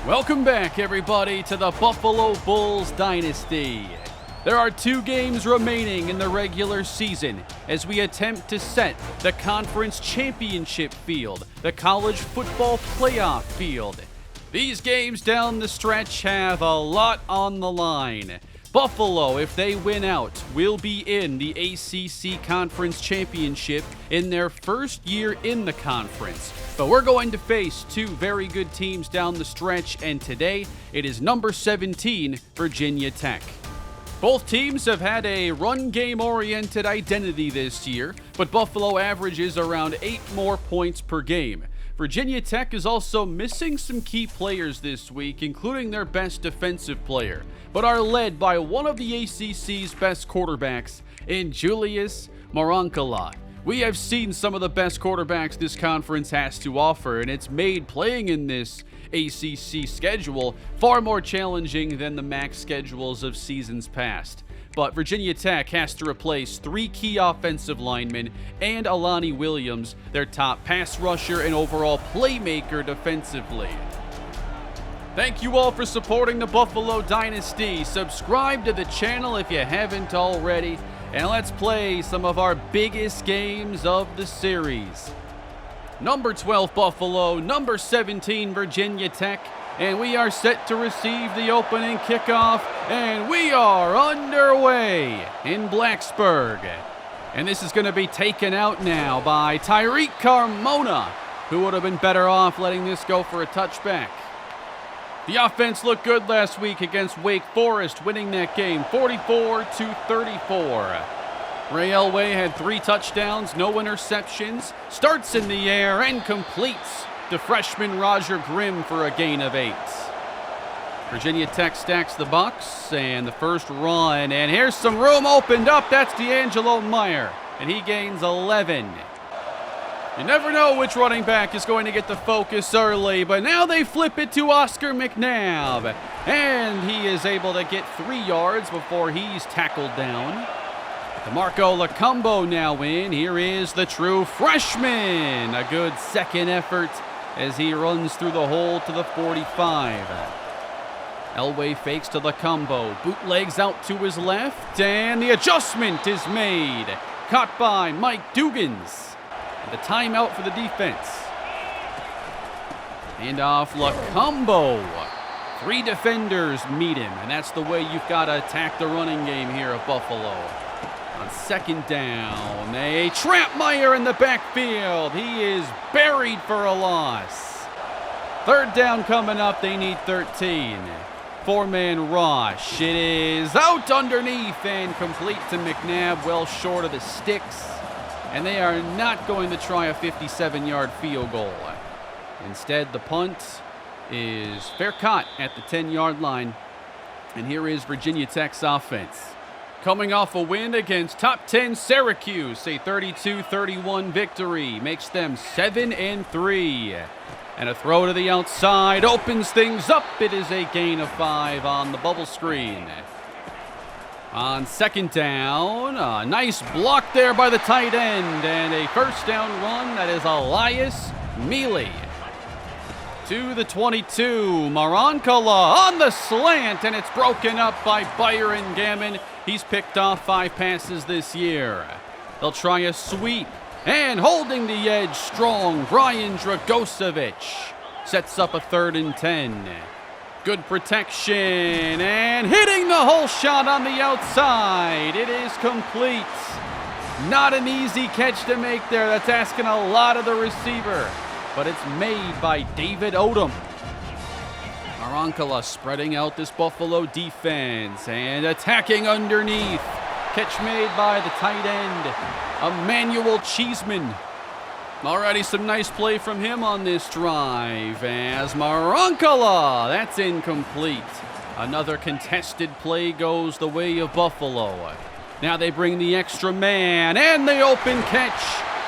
Welcome back, everybody, to the Buffalo Bulls Dynasty. There are 2 games remaining in the regular season as we attempt to set the conference championship field, the college football playoff field. These games down the stretch have a lot on the line. Buffalo, if they win out, will be in the ACC Conference Championship in their first year in the conference. But we're going to face 2 very good teams down the stretch, and today it is number 17, Virginia Tech. Both teams have had a run game-oriented identity this year, but Buffalo averages around 8 more points per game. Virginia Tech is also missing some key players this week, including their best defensive player, but are led by one of the ACC's best quarterbacks in Julius Morankala. We have seen some of the best quarterbacks this conference has to offer, and it's made playing in this ACC schedule far more challenging than the MAC schedules of seasons past. But Virginia Tech has to replace 3 key offensive linemen and Alani Williams, their top pass rusher and overall playmaker defensively. Thank you all for supporting the Buffalo Dynasty. Subscribe to the channel if you haven't already, and let's play some of our biggest games of the series. Number 12 Buffalo, number 17 Virginia Tech, and we are set to receive the opening kickoff, and we are underway in Blacksburg. And this is going to be taken out now by Tyreek Carmona, who would have been better off letting this go for a touchback. The offense looked good last week against Wake Forest, winning that game 44-34. Ray Elway had 3 touchdowns, no interceptions, starts in the air and completes to freshman Roger Grimm for a gain of 8. Virginia Tech stacks the box, and the first run, and here's some room opened up. That's D'Angelo Meyer, and he gains 11. You never know which running back is going to get the focus early, but now they flip it to Oscar McNabb, and he is able to get 3 yards before he's tackled down. DeMarco Lacumbo now in. Here is the true freshman. A good second effort as he runs through the hole to the 45. Elway fakes to Lacumbo. Bootlegs out to his left, and the adjustment is made. Caught by Mike Dugans. And the timeout for the defense. And off Lacumbo. 3 defenders meet him, and that's the way you've got to attack the running game here of Buffalo. On second down, they trap Meyer in the backfield. He is buried for a loss. Third down coming up, they need 13. 4-man rush. It is out underneath and complete to McNabb, well short of the sticks. And they are not going to try a 57-yard field goal. Instead, the punt is fair caught at the 10-yard line. And here is Virginia Tech's offense. Coming off a win against top 10 Syracuse, a 32-31 victory, makes them 7-3. And a throw to the outside opens things up. It is a gain of 5 on the bubble screen. On second down, a nice block there by the tight end, and a first down run. That is Elias Mealy. To the 22, Morankala on the slant, and it's broken up by Byron Gammon. He's picked off 5 passes this year. They'll try a sweep, and holding the edge strong, Brian Dragocevic sets up a 3rd and 10. Good protection, and hitting the hole shot on the outside. It is complete. Not an easy catch to make there. That's asking a lot of the receiver, but it's made by David Odom. Morankala spreading out this Buffalo defense and attacking underneath. Catch made by the tight end, Emmanuel Cheeseman. Already some nice play from him on this drive as Morankala, that's incomplete. Another contested play goes the way of Buffalo. Now they bring the extra man, and the open catch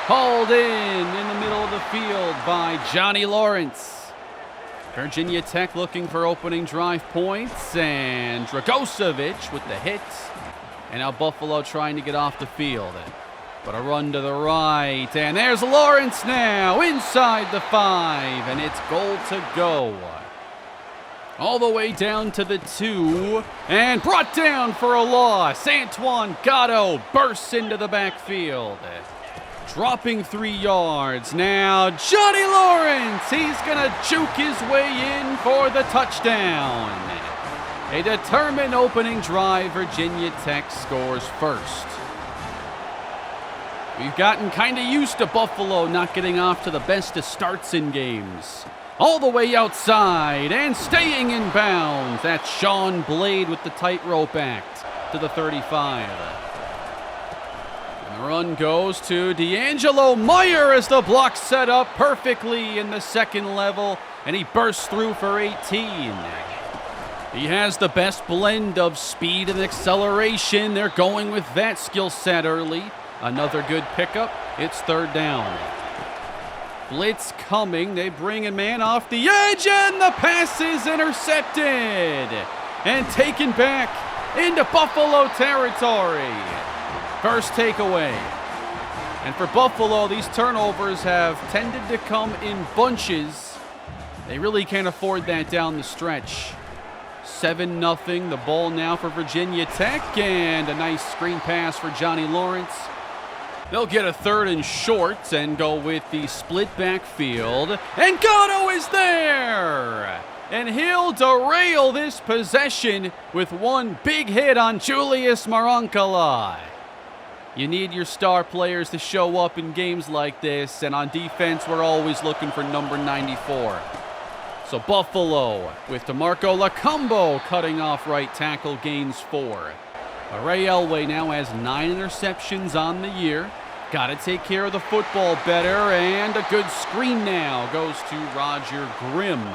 hauled in the middle of the field by Johnny Lawrence. Virginia Tech looking for opening drive points, and Dragocevic with the hit. And now Buffalo trying to get off the field. But a run to the right, and there's Lawrence now inside the 5, and it's goal to go. All the way down to the 2, and brought down for a loss. Antoine Gatto bursts into the backfield, dropping 3 yards. Now Johnny Lawrence, he's gonna juke his way in for the touchdown. A determined opening drive. Virginia Tech scores first. We've gotten kind of used to Buffalo not getting off to the best of starts in games. All the way outside and staying in bounds. That's Sean Blade with the tightrope act to the 35. And the run goes to D'Angelo Meyer as the block set up perfectly in the second level, and he bursts through for 18. He has the best blend of speed and acceleration. They're going with that skill set early. Another good pickup. It's third down. Blitz coming. They bring a man off the edge, and the pass is intercepted and taken back into Buffalo territory. First takeaway. And for Buffalo, these turnovers have tended to come in bunches. They really can't afford that down the stretch. 7-0, the ball now for Virginia Tech, and a nice screen pass for Johnny Lawrence. They'll get a 3rd and short and go with the split backfield. And Gatto is there! And he'll derail this possession with one big hit on Julius Marancala. You need your star players to show up in games like this, and on defense, we're always looking for number 94. So Buffalo with DeMarco Lacombo cutting off right tackle, gains 4. Ray Elway now has 9 interceptions on the year. Got to take care of the football better, and a good screen now goes to Roger Grimm.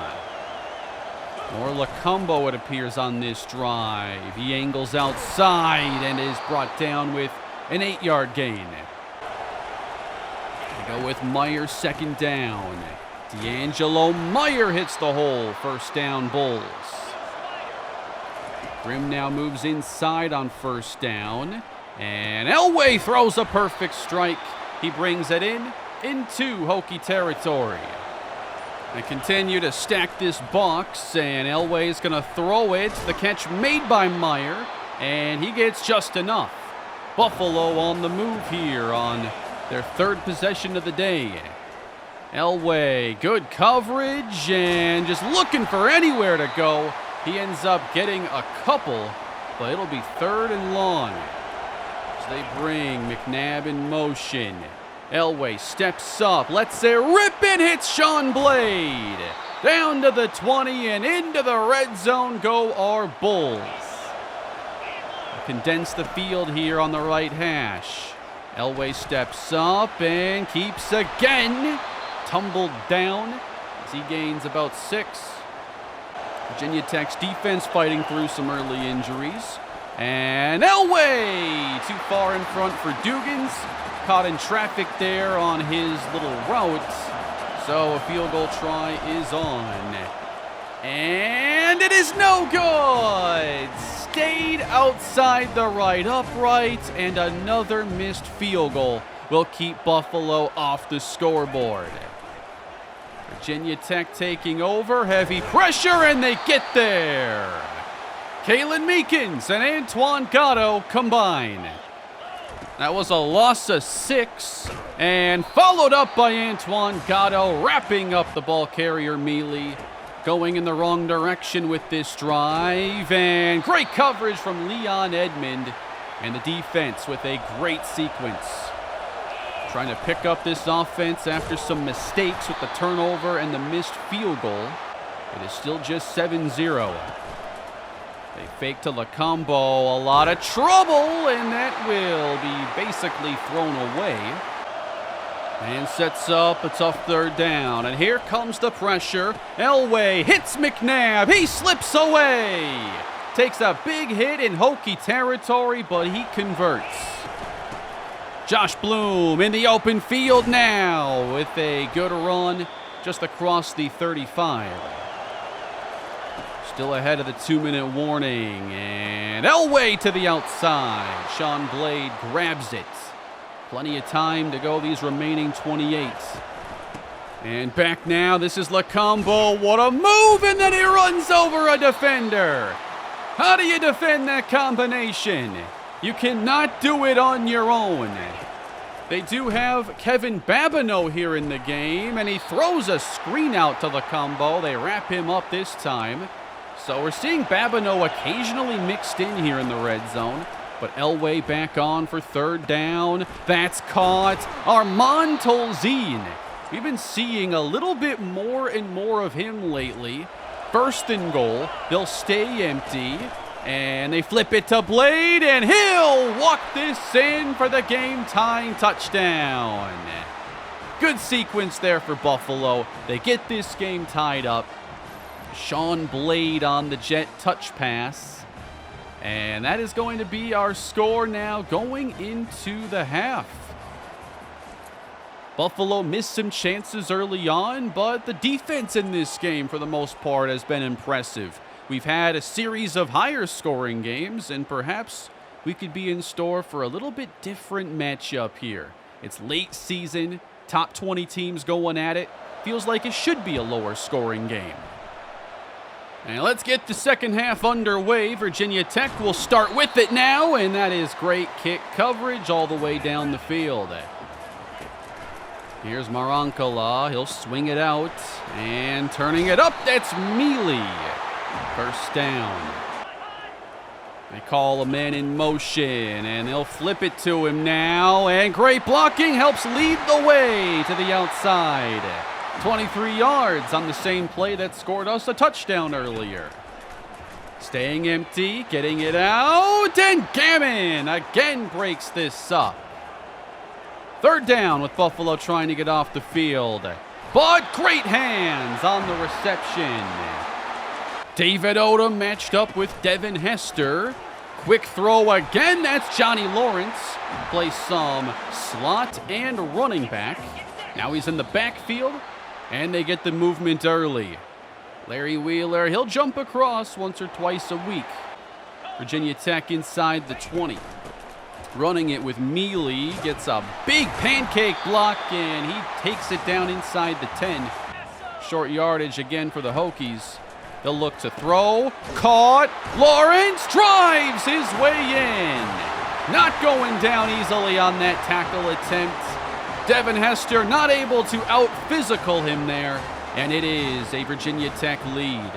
More Lacombo, it appears, on this drive. He angles outside and is brought down with an 8-yard gain. They go with Meyer, second down. D'Angelo Meyer hits the hole, first down Bulls. Grimm now moves inside on first down, and Elway throws a perfect strike. He brings it into Hokie territory. They continue to stack this box, and Elway's going to throw it. The catch made by Meyer, and he gets just enough. Buffalo on the move here on their 3rd possession of the day. Elway, good coverage, and just looking for anywhere to go. He ends up getting a couple, but it'll be 3rd and long. So they bring McNabb in motion. Elway steps up, lets it rip, and hits Sean Blade. Down to the 20 and into the red zone go our Bulls. Condense the field here on the right hash. Elway steps up and keeps again. Tumbled down as he gains about 6. Virginia Tech's defense fighting through some early injuries. And Elway too far in front for Dugans. Caught in traffic there on his little route. So a field goal try is on. And it is no good. Stayed outside the right upright, and another missed field goal will keep Buffalo off the scoreboard. Virginia Tech taking over, heavy pressure, and they get there. Kalen Meekins and Antoine Gatto combine. That was a loss of 6, and followed up by Antoine Gatto, wrapping up the ball carrier Mealy. Going in the wrong direction with this drive, and great coverage from Leon Edmond, and the defense with a great sequence. Trying to pick up this offense after some mistakes with the turnover and the missed field goal. It is still just 7-0. They fake to Lacombo, a lot of trouble, and that will be basically thrown away. And sets up a tough 3rd down. And here comes the pressure. Elway hits McNabb. He slips away. Takes a big hit in Hokie territory, but he converts. Josh Bloom in the open field now with a good run just across the 35. Still ahead of the 2-minute warning. And Elway to the outside. Sean Blade grabs it. Plenty of time to go these remaining 28. And back now, this is Lacombo. What a move, and then he runs over a defender. How do you defend that combination? You cannot do it on your own. They do have Kevin Babineau here in the game, and he throws a screen out to Lacombo. They wrap him up this time. So we're seeing Babineau occasionally mixed in here in the red zone. But Elway back on for third down. That's caught. Armand Tolzien. We've been seeing a little bit more and more of him lately. First and goal. They'll stay empty. And they flip it to Blade, and he'll walk this in for the game-tying touchdown. Good sequence there for Buffalo. They get this game tied up. Sean Blade on the jet touch pass. And that is going to be our score now going into the half. Buffalo missed some chances early on, but the defense in this game, for the most part, has been impressive. We've had a series of higher scoring games, and perhaps we could be in store for a little bit different matchup here. It's late season, top 20 teams going at it. Feels like it should be a lower scoring game. And let's get the second half underway. Virginia Tech will start with it now, and that is great kick coverage all the way down the field. Here's Marankala. He'll swing it out, and turning it up, that's Mealy. First down. They call a man in motion, and they'll flip it to him now, and great blocking helps lead the way to the outside. 23 yards on the same play that scored us a touchdown earlier. Staying empty, getting it out, and Gammon again breaks this up. Third down with Buffalo trying to get off the field, but great hands on the reception. David Odom matched up with Devin Hester. Quick throw again, that's Johnny Lawrence. Plays some slot and running back. Now he's in the backfield, and they get the movement early. Larry Wheeler, he'll jump across once or twice a week. Virginia Tech inside the 20. Running it with Mealy, gets a big pancake block, and he takes it down inside the 10. Short yardage again for the Hokies. They'll look to throw. Caught. Lawrence drives his way in. Not going down easily on that tackle attempt. Devin Hester not able to out-physical him there, and it is a Virginia Tech lead.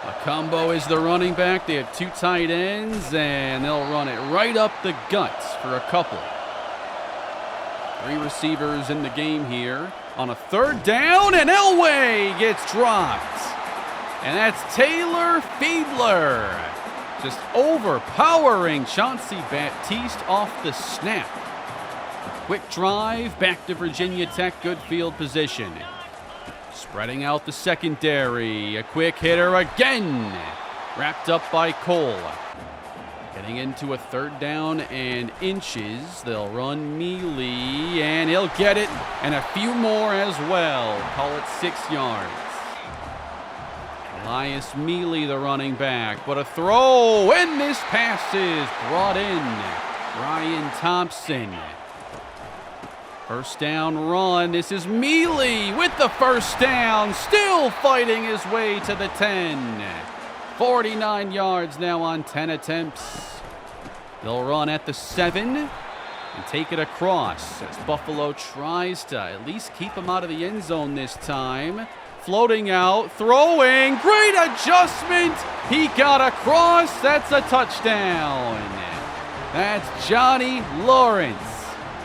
Lacombo is the running back. They have two tight ends, and they'll run it right up the guts for a couple. Three receivers in the game here. On a third down, and Elway gets dropped. And that's Taylor Fiedler. Just overpowering Chauncey Baptiste off the snap. Quick drive back to Virginia Tech, good field position. Spreading out the secondary, a quick hitter again. Wrapped up by Cole. Getting into a third down and inches. They'll run Mealy, and he'll get it, and a few more as well. Call it 6 yards. Elias Mealy, the running back, but a throw, and this pass is brought in. Ryan Thompson. First down run. This is Mealy with the first down, still fighting his way to the 10. 49 yards now on 10 attempts. They'll run at the 7 and take it across as Buffalo tries to at least keep him out of the end zone this time. Floating out, throwing, great adjustment. He got across, that's a touchdown. That's Johnny Lawrence.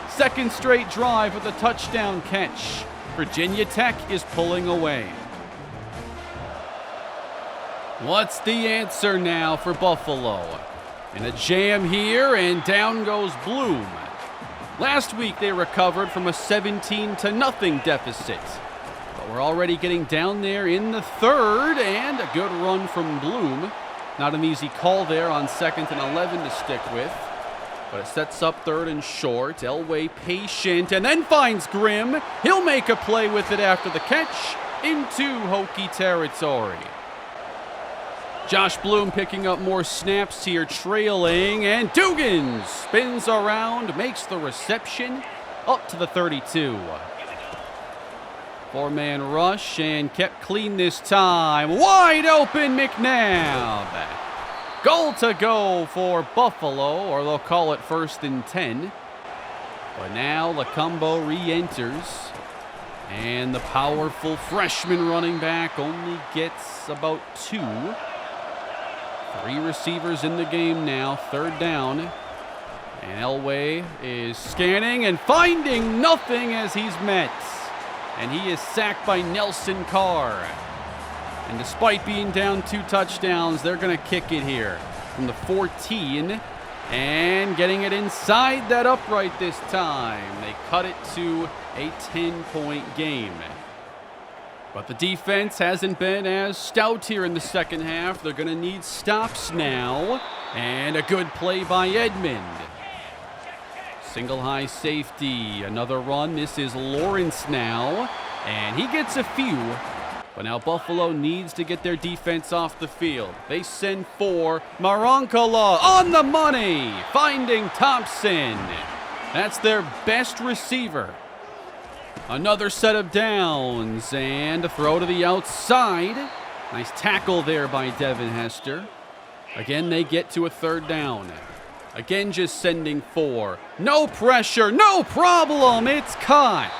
Second straight drive with a touchdown catch. Virginia Tech is pulling away. What's the answer now for Buffalo? In a jam here, and down goes Bloom. Last week they recovered from a 17-0 deficit. But we're already getting down there in the third, and a good run from Bloom. Not an easy call there on 2nd and 11 to stick with. But it sets up third and short. Elway patient, and then finds Grimm. He'll make a play with it after the catch into Hokie territory. Josh Bloom picking up more snaps here, trailing, and Dugan spins around, makes the reception up to the 32. Four-man rush and kept clean this time. Wide open McNabb. Goal to go for Buffalo, or they'll call it 1st and 10. But now Lacombo re-enters. And the powerful freshman running back only gets about 2. 3 receivers in the game now, 3rd down. And Elway is scanning and finding nothing as he's met. And he is sacked by Nelson Carr. And despite being down 2 touchdowns, they're going to kick it here from the 14. And getting it inside that upright this time. They cut it to a 10-point game. But the defense hasn't been as stout here in the second half. They're going to need stops now. And a good play by Edmond. Single high safety, another run. This is Lawrence now, and he gets a few. But now Buffalo needs to get their defense off the field. They send for Marankala on the money, finding Thompson. That's their best receiver. Another set of downs, and a throw to the outside. Nice tackle there by Devin Hester. Again, they get to a 3rd down. Again, just sending 4. No pressure, no problem. It's caught.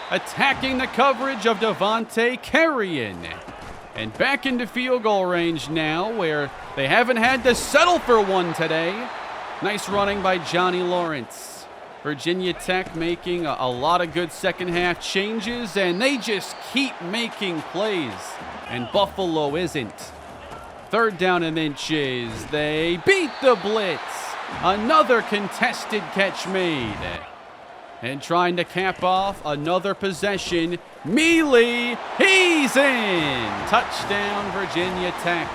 Attacking the coverage of Devontae Carrion. And back into field goal range now, where they haven't had to settle for one today. Nice running by Johnny Lawrence. Virginia Tech making a lot of good second half changes, and they just keep making plays. And Buffalo isn't. 3rd down and inches. They beat the blitz. Another contested catch made. And trying to cap off another possession. Mealy, he's in. Touchdown, Virginia Tech.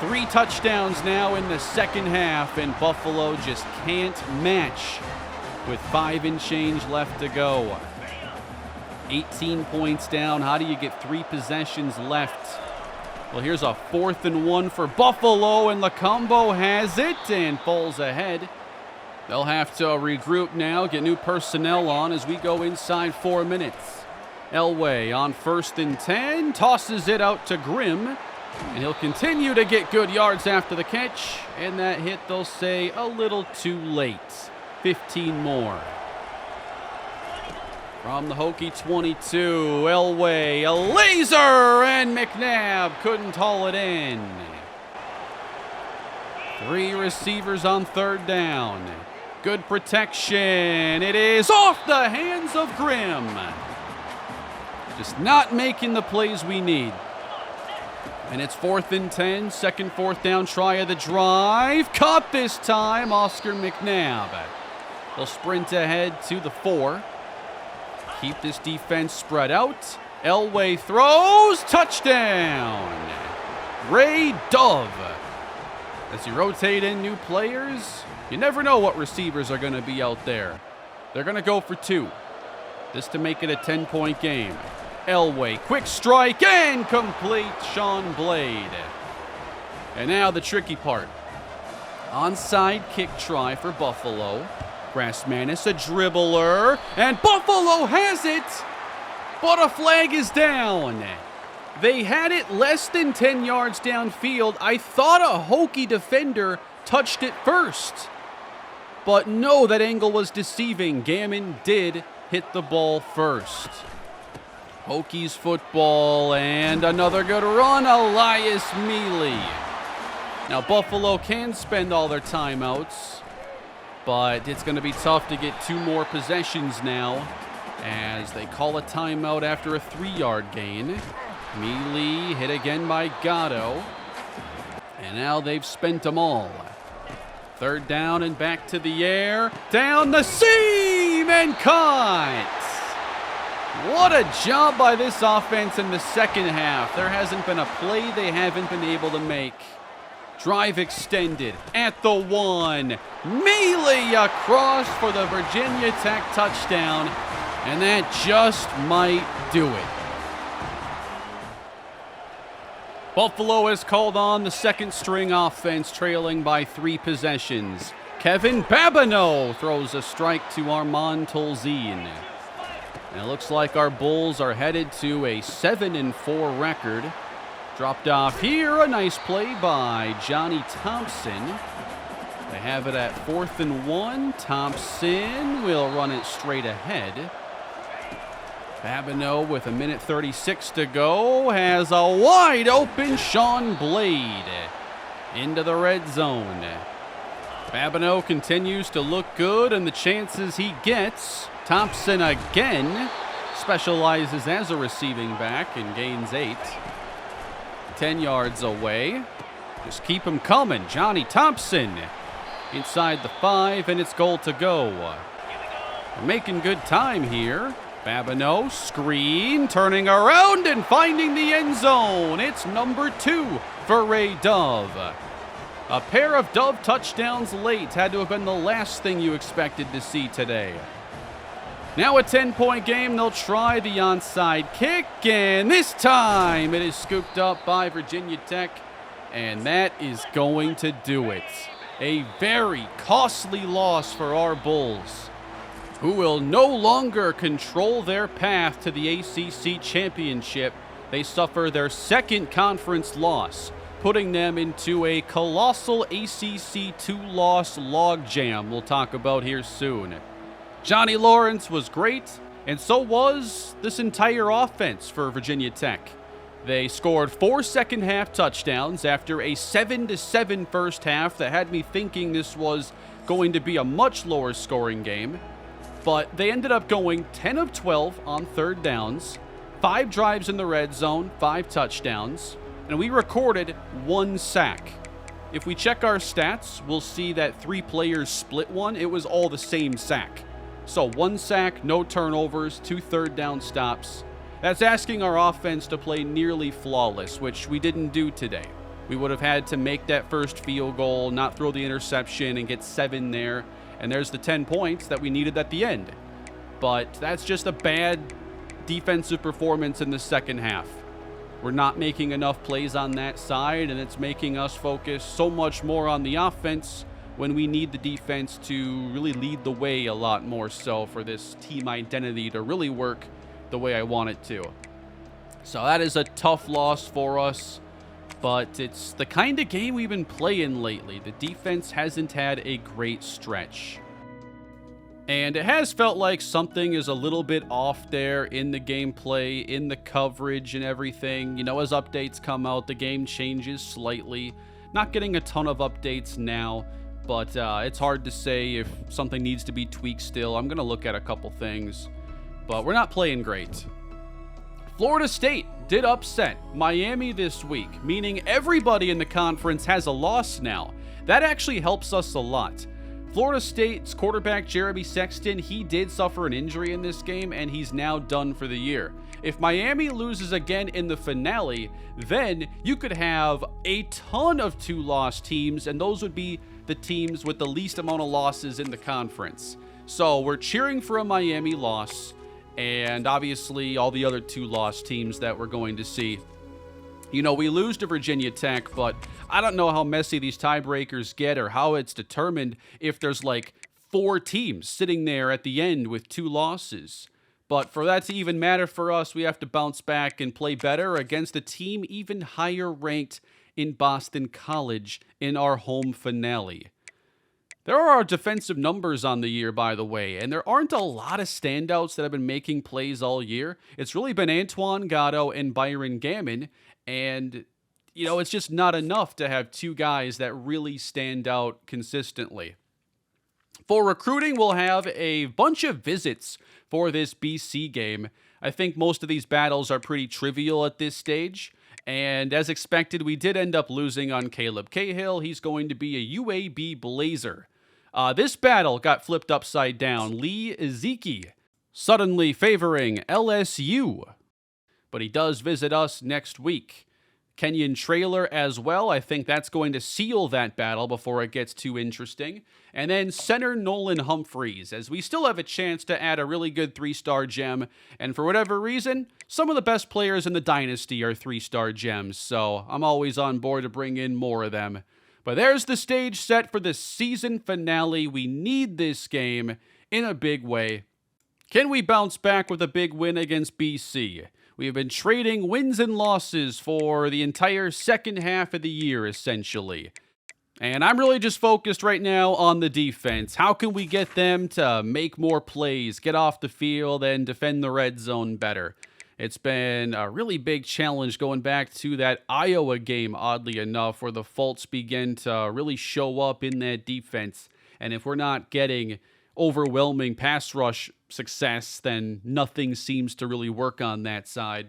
3 touchdowns now in the second half, and Buffalo just can't match with 5 and change left to go. 18 points down. How do you get 3 possessions left? Well, here's a 4th and 1 for Buffalo, and Lacombo has it and falls ahead. They'll have to regroup now, get new personnel on as we go inside 4 minutes. Elway on 1st and 10, tosses it out to Grimm, and he'll continue to get good yards after the catch, and that hit, they'll say, a little too late. 15 more. From the Hokie 22, Elway, a laser, and McNabb couldn't haul it in. 3 receivers on 3rd down. Good protection. It is off the hands of Grimm. Just not making the plays we need. And it's 4th and 10, second 4th down try of the drive. Caught this time, Oscar McNabb. They'll sprint ahead to the 4. Keep this defense spread out. Elway throws. Touchdown. Ray Dove. As you rotate in new players, you never know what receivers are going to be out there. They're going to go for 2. This to make it a 10-point game. Elway, quick strike and complete. Sean Blade. And now the tricky part. Onside kick try for Buffalo. Grassmanis, a dribbler, and Buffalo has it, but a flag is down. They had it less than 10 yards downfield. I thought a Hokie defender touched it first, but no, that angle was deceiving. Gammon did hit the ball first. Hokies football, and another good run, Elias Mealy. Now Buffalo can spend all their timeouts, but it's going to be tough to get 2 more possessions now as they call a timeout after a 3-yard gain. Mealy hit again by Gatto, and now they've spent them all. 3rd down and back to the air, down the seam and caught. What a job by this offense in the second half. There hasn't been a play they haven't been able to make. Drive extended at the 1. Mealy across for the Virginia Tech touchdown, and that just might do it. Buffalo has called on the second string offense, trailing by 3 possessions. Kevin Babineau throws a strike to Armand Tolzien. And it looks like our Bulls are headed to a 7-4 record. Dropped off here, a nice play by Johnny Thompson. They have it at 4th and 1. Thompson will run it straight ahead. Babineau with 1:36 to go has a wide open Sean Blade into the red zone. Babineau continues to look good, and the chances he gets, Thompson again specializes as a receiving back and gains 8. 10 yards away. Just keep him coming. Johnny Thompson inside the 5, and it's goal to go. We're making good time here. Babineau, screen, turning around and finding the end zone. It's number 2 for Ray Dove. A pair of Dove touchdowns late had to have been the last thing you expected to see today. Now a 10-point game. They'll try the onside kick, and this time it is scooped up by Virginia Tech, and that is going to do it. A very costly loss for our Bulls, who will no longer control their path to the ACC championship. They suffer their second conference loss, putting them into a colossal ACC 2-loss logjam we'll talk about here soon. Johnny Lawrence was great, and so was this entire offense for Virginia Tech. They scored 4 second-half touchdowns after a 7-7 first half that had me thinking this was going to be a much lower scoring game. But they ended up going 10 of 12 on third downs, 5 drives in the red zone, 5 touchdowns, and we recorded 1 sack. If we check our stats, we'll see that 3 players split one. It was all the same sack. So 1 sack, no turnovers, 2 third down stops. That's asking our offense to play nearly flawless, which we didn't do today. We would have had to make that first field goal, not throw the interception, and get 7 there. And there's the 10 points that we needed at the end. But that's just a bad defensive performance in the second half. We're not making enough plays on that side, and it's making us focus so much more on the offense when we need the defense to really lead the way a lot more so for this team identity to really work the way I want it to. So that is a tough loss for us, but it's the kind of game we've been playing lately. The defense hasn't had a great stretch. And it has felt like something is a little bit off there in the gameplay, in the coverage and everything. You know, as updates come out, the game changes slightly. Not getting a ton of updates now, but it's hard to say if something needs to be tweaked still. I'm going to look at a couple things, but we're not playing great. Florida State did upset Miami this week, meaning everybody in the conference has a loss now. That actually helps us a lot. Florida State's quarterback, Jeremy Sexton, he did suffer an injury in this game, and he's now done for the year. If Miami loses again in the finale, then you could have a ton of 2-loss teams, and those would be the teams with the least amount of losses in the conference. So we're cheering for a Miami loss, and obviously all the other 2-loss teams that we're going to see. You know, we lose to Virginia Tech, but I don't know how messy these tiebreakers get or how it's determined if there's like 4 teams sitting there at the end with 2 losses. But for that to even matter for us, we have to bounce back and play better against a team even higher ranked in Boston College in our home finale. There are our defensive numbers on the year, by the way, and there aren't a lot of standouts that have been making plays all year. It's really been Antoine Gatto and Byron Gammon, and, you know, it's just not enough to have 2 guys that really stand out consistently. For recruiting, we'll have a bunch of visits for this BC game. I think most of these battles are pretty trivial at this stage. And as expected, we did end up losing on Caleb Cahill. He's going to be a UAB Blazer. This battle got flipped upside down. Lee Ezeki suddenly favoring LSU. But he does visit us next week. Kenyon Traylor as well. I think that's going to seal that battle before it gets too interesting. And then center Nolan Humphreys, as we still have a chance to add a really good 3-star gem. And for whatever reason, some of the best players in the Dynasty are 3-star gems, so I'm always on board to bring in more of them. But there's the stage set for the season finale. We need this game in a big way. Can we bounce back with a big win against BC? We have been trading wins and losses for the entire second half of the year, essentially. And I'm really just focused right now on the defense. How can we get them to make more plays, get off the field, and defend the red zone better? It's been a really big challenge going back to that Iowa game, oddly enough, where the faults begin to really show up in that defense. And if we're not getting overwhelming pass rush success, then nothing seems to really work on that side.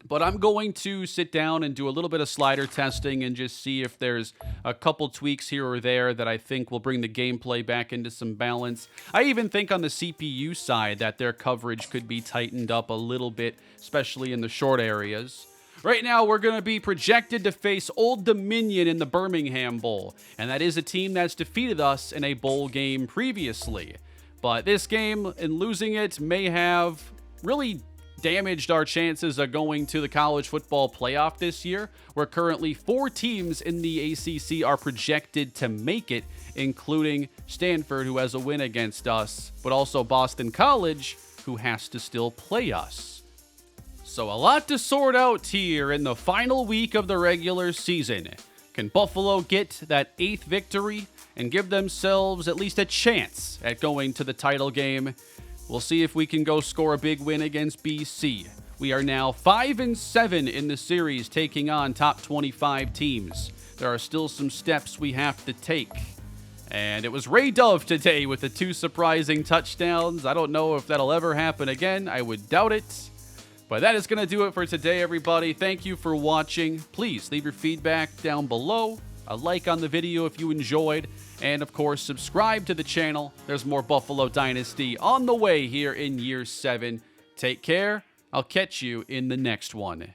But I'm going to sit down and do a little bit of slider testing and just see if there's a couple tweaks here or there that I think will bring the gameplay back into some balance. I even think on the CPU side that their coverage could be tightened up a little bit, especially in the short areas. Right now, we're going to be projected to face Old Dominion in the Birmingham Bowl, and that is a team that's defeated us in a bowl game previously. But this game, and losing it, may have really damaged our chances of going to the college football playoff this year, where currently 4 teams in the ACC are projected to make it, including Stanford, who has a win against us, but also Boston College, who has to still play us. So a lot to sort out here in the final week of the regular season. Can Buffalo get that 8th victory and give themselves at least a chance at going to the title game? We'll see if we can go score a big win against BC. We are now 5-7 in the series, taking on top 25 teams. There are still some steps we have to take. And it was Ray Dove today with the 2 surprising touchdowns. I don't know if that'll ever happen again. I would doubt it. But that is going to do it for today, everybody. Thank you for watching. Please leave your feedback down below. A like on the video if you enjoyed, and of course subscribe to the channel. There's more Buffalo Dynasty on the way here in year 7. Take care. I'll catch you in the next one.